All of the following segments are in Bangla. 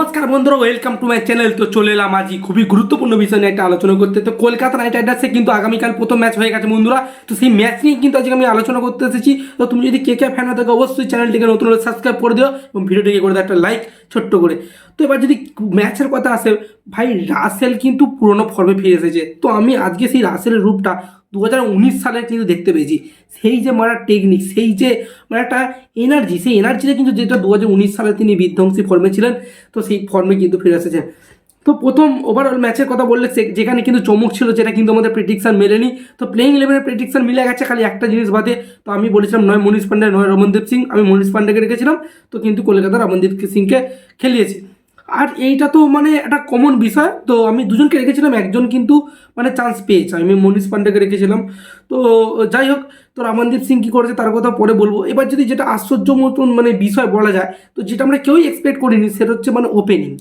নমস্কার বন্ধুরা, ওয়েলকাম টু মাই চ্যানেল। তো চলে এলাম আজই খুবই গুরুত্বপূর্ণ বিষয় নিয়ে একটা আলোচনা করতে। তো কলকাতা নাইট রাইডার্সে কিন্তু আগামীকাল প্রথম ম্যাচ হয়ে গেছে বন্ধুরা। তো সেই ম্যাচ নিয়ে কিন্তু আজকে আমি আলোচনা করতে এসেছি। তো তুমি যদি কে ফ্যান হয়ে থাকো অবশ্যই চ্যানেলটিকে নতুন হলে সাবস্ক্রাইব করে দিও এবং ভিডিওটিকে করে দাও একটা লাইক ছোট্ট করে। তো এবার যদি ম্যাচের কথা আসে, ভাই রাসেল কিন্তু পুরোনো ফর্মে ফিরে এসেছে। তো আমি আজকে সেই রাসেলের রূপটা 2019 সালে কিন্তু দেখতে পেয়েছি। সেই যে মারার টেকনিক, সেই যে মানে একটা এনার্জি, সেই এনার্জিটা কিন্তু যেটা 2019 সালে তিনি বিধ্বংসী ফর্মে ছিলেন, তো সেই ফর্মে কিন্তু ফিরে এসেছেন। তো প্রথম ওভারঅল ম্যাচের কথা বললে যেখানে কিন্তু চমক ছিল, যেটা কিন্তু আমাদের প্রেডিকশন মেলেনি। তো প্লেইং 11-এর প্রেডিকশন মিলে গেছে খালি একটা জিনিস বাদে। তো আমি বলেছিলাম নয় মনীষ পান্ডে নয় রমনদীপ সিং, আমি মনীষ পান্ডেকে রেখেছিলাম। তো কিন্তু কলকাতা রমনদীপ সিংকে খেলিয়েছে। আর এইটা তো মানে একটা কমন বিষয়। তো আমি দুজনকে রেখেছিলাম, একজন কিন্তু মানে চান্স পেয়েছে, আমি মনীষ পান্ডেকে রেখেছিলাম। তো যাই হোক, তো রমনদীপ সিং কী করেছে তার কথা পরে বলবো। এবার যদি যেটা আশ্চর্য মতন মানে বিষয় বলা যায়, তো যেটা আমরা কেউই এক্সপেক্ট করিনি, সেটা হচ্ছে মানে ওপেনিং।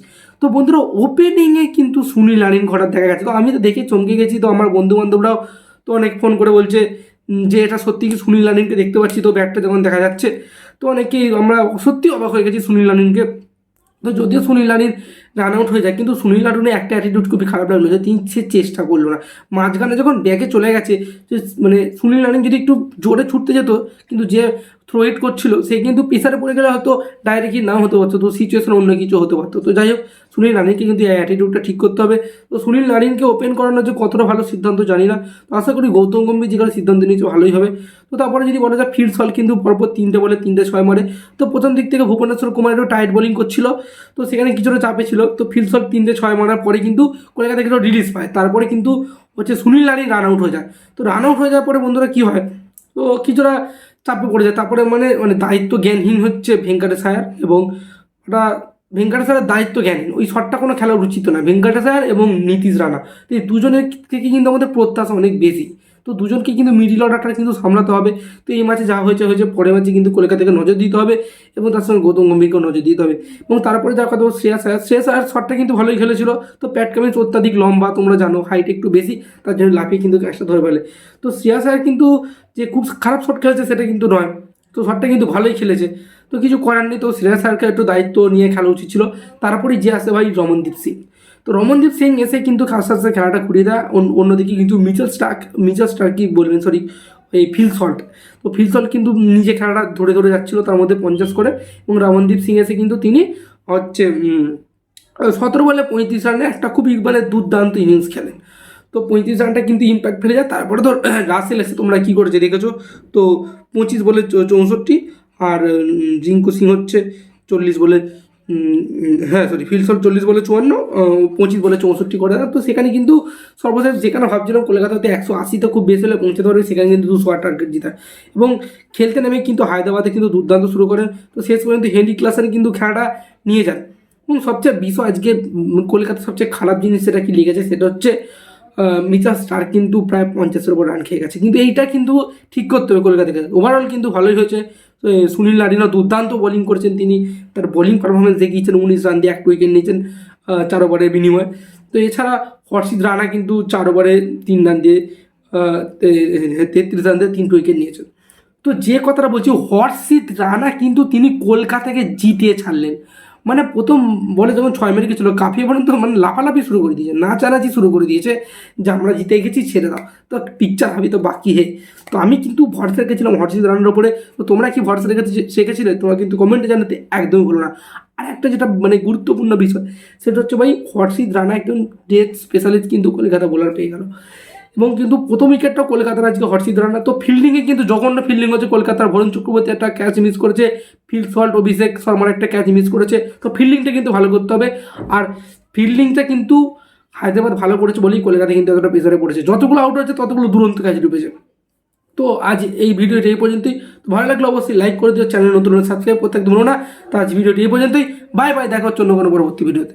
তো বন্ধুরা, ওপেনিংয়ে কিন্তু সুনীল নারিন ঘটার দেখা গেছে। তো আমি তো দেখে চমকে গেছি। তো আমার বন্ধু বান্ধবরাও তো অনেক ফোন করে বলছে যে এটা সত্যি কি সুনীল নারিনকে দেখতে পাচ্ছি তো ব্যাটটা যখন দেখা যাচ্ছে। তো অনেকেই আমরা সত্যি অবাক হয়ে গেছি সুনীল নারিনকে। তো যদিও সুনীল নারিন রান আউট হয়ে যায়, কিন্তু সুনীল নারিনের একটা অ্যাটিটিউড খুবই খারাপ লাগলো যে তিনি সে চেষ্টা করলো না। মাঝখানে যখন ব্যাগে চলে গেছে, যে মানে সুনীল নারিন যদি একটু জোরে ছুটতে যেত, কিন্তু যে থ্রো ইট করছিল সে কিন্তু প্রেসারে পড়ে গেলে হয়তো ডাইরেক্টলি নাও হতে পারতো, তো সিচুয়েশন অন্য কিছু হতে পারতো। তো যাই হোক, সুনীল নারিনকে কিন্তু এই অ্যাটিটিউডটা ঠিক করতে হবে। তো সুনীল নারিনকে ওপেন করানোর যে কতটা ভালো সিদ্ধান্ত জানি না, তো আশা করি গৌতম গম্ভীর যেখানে সিদ্ধান্ত নিয়েছে ভালোই হবে। তো তারপরে যদি বলা যায় ফিল্ড সল কিন্তু পরপর 3টে বলে 3টে 6 মারে। তো প্রথম দিক থেকে ভুবনেশ্বর কুমার একটু টাইট বোলিং করছিল, তো সেখানে কিছুটা চাপে ছিল। তো ফিল্ড সল 3টে 6 মারার পরে কিন্তু কলকাতা কিছু রিলিজ পায়। তারপরে কিন্তু হচ্ছে সুনীল নারিন রান আউট হয়ে যায়। তো রান আউট হয়ে যাওয়ার পরে বন্ধুরা কী হয়, তো কিছুটা চাপে পড়ে যায়। তারপরে মানে মানে দায়িত্ব জ্ঞানহীন হচ্ছে ভেঙ্কটেশ আয়ার, এবং ওটা ভেঙ্কটেশ আয়ারের দায়িত্ব জ্ঞানহীন। ওই শটটা কোনো খেলা উচিত না। ভেঙ্কটেশ আয়ার এবং নীতিশ রানা, তো এই দুজনের থেকে কিন্তু আমাদের প্রত্যাশা অনেক বেশি। তো দুজনকে কিন্তু মিডিল অর্ডারটা কিন্তু সামলাতে হবে। তো এই ম্যাচে যা হয়েছে হয়েছে, পরের ম্যাচে কিন্তু কলকাতাকে নজর দিতে হবে এবং তার সঙ্গে গৌতম গম্ভীরকেও নজর দিতে হবে। এবং তারপরে যার কথা শ্রেয়াস আয়ার শটটা কিন্তু ভালোই খেলেছিল। তো প্যাট কামিন্স অত্যাধিক লম্বা, তোমরা জানো হাইট একটু বেশি, তার জন্য লাফিয়ে কিন্তু ক্যাচটা ধরে ফেলে। তো শ্রেয়াস আয়ার কিন্তু যে খুব খারাপ শট খেলেছে সেটা কিন্তু নয়, তো শটটা কিন্তু ভালোই খেলেছে। তো কিছু করার নেই। তো শ্রেয়াস আয়ারকে একটু দায়িত্ব নিয়ে খেলা উচিত ছিল। তারপরেই যে আসে ভাই রমনদীপ সিং। তো রমনদীপ সিং এসে কিন্তু আস্তে আস্তে খেলাটা ঘুরিয়ে দেয়। অন্যদিকে কিন্তু মিচেল স্টার্ক কি বলবেন, সরি, এই ফিল সল্ট। তো ফিল সল্ট কিন্তু নিজে খেলাটা ধরে ধরে যাচ্ছিল, তার মধ্যে 50 করে। এবং রমনদীপ সিং এসে কিন্তু তিনি হচ্ছে 17 বলে 35 রানে একটা খুবই মানে দুর্দান্ত ইনিংস খেলেন। তো 35 রানটা কিন্তু ইম্প্যাক্ট ফেলে যায়। তারপরে তো রাসেল এসে তোমরা কী করেছে দেখেছো। তো 25 বলে 64, আর রিঙ্কু সিং হচ্ছে 40 বলে হ্যাঁ সরি ফিল্ড সল্ট 40 বলে 54, 25 বলে 64 করে দেয়। তো সেখানে কিন্তু সর্বশেষ যেখানে ভাবছিলাম কলকাতাতে 180 খুব বেশি হলে পৌঁছতে পারবে, সেখানে কিন্তু 208 টার্গেট জিতায়। এবং খেলতে নেমে কিন্তু হায়দ্রাবাদে কিন্তু দুর্দান্ত শুরু করেন। তো শেষ পর্যন্ত হেনরি ক্লাসেন কিন্তু খেলাটা নিয়ে যান। এবং সবচেয়ে বিষয় আজকে কলকাতার সবচেয়ে খারাপ জিনিস সেটা কি লেগেছে, সেটা হচ্ছে মিচেল স্টার্ক কিন্তু প্রায় 50-এর উপর রান খেয়ে গেছে। কিন্তু এইটা কিন্তু ঠিক করতে হবে কলকাতাকে। ওভারঅল কিন্তু ভালোই হয়েছে। সুনীল নারিনও দুর্দান্ত বোলিং করেছেন, তিনি তার বোলিং পারফরমেন্স দেখিয়েছেন। 19 রান দিয়ে 1 উইকেট নিয়েছেন 4 ওভারের বিনিময়ে। তো এছাড়া হর্ষিত রানা কিন্তু 4 ওভারে 3 রান দিয়ে 33 রান দিয়ে 3 উইকেট নিয়েছেন। তো যে কথাটা বলছি, হর্ষিত রানা কিন্তু তিনি কলকাতাকে জিতিয়ে ছাড়লেন। মানে প্রথম বলে যখন 6 মেরে গেছিলো, কাঁপিয়ে পর্যন্ত মানে লাফালাফি শুরু করে দিয়েছে, নাচানাচি শুরু করে দিয়েছে যে আমরা জিতে গেছি, ছেড়ে দাও, তো পিকচার হাবি তো বাকি হে। তো আমি কিন্তু ভরসা রেখেছিলাম হর্ষিত রানার ওপরে। তো তোমরা কি ভরসা রেখেছিলে তোমরা কিন্তু কমেন্টে জানাতে একদমই ভুলো না। আর একটা যেটা মানে গুরুত্বপূর্ণ বিষয়, সেটা হচ্ছে ভাই হর্ষিত রানা একজন ডেথ স্পেশালিস্ট কিন্তু কলকাতা বোলার পেয়ে গেল। এবং কিন্তু প্রথম উইকেটটা কলকাতার আজকে হর্ষিত রানা। তো ফিল্ডিংয়ে কিন্তু জঘন্য ফিল্ডিং হচ্ছে কলকাতার। বরুণ চক্রবর্তী একটা ক্যাচ মিস করেছে, ফিল্ড সল্ট অভিষেক শর্মার একটা ক্যাচ মিস করেছে। তো ফিল্ডিংটা কিন্তু ভালো করতে হবে। আর ফিল্ডিংটা কিন্তু হায়দ্রাবাদ ভালো করেছে বলেই কলকাতা কিন্তু এতটা প্রেসারে পড়েছে। যতগুলো আউট হয়েছে ততগুলো দুরন্ত ক্যাচ ডুবেছে। তো আজ এই ভিডিওটি এই পর্যন্তই। ভালো লাগলে অবশ্যই লাইক করে দিও, চ্যানেল নতুন সাবস্ক্রাইব করতে ভুলো না। তো আজ ভিডিওটি এই পর্যন্তই। বাই বাই, দেখা হচ্ছে অন্য কোনো পরবর্তী ভিডিওতে।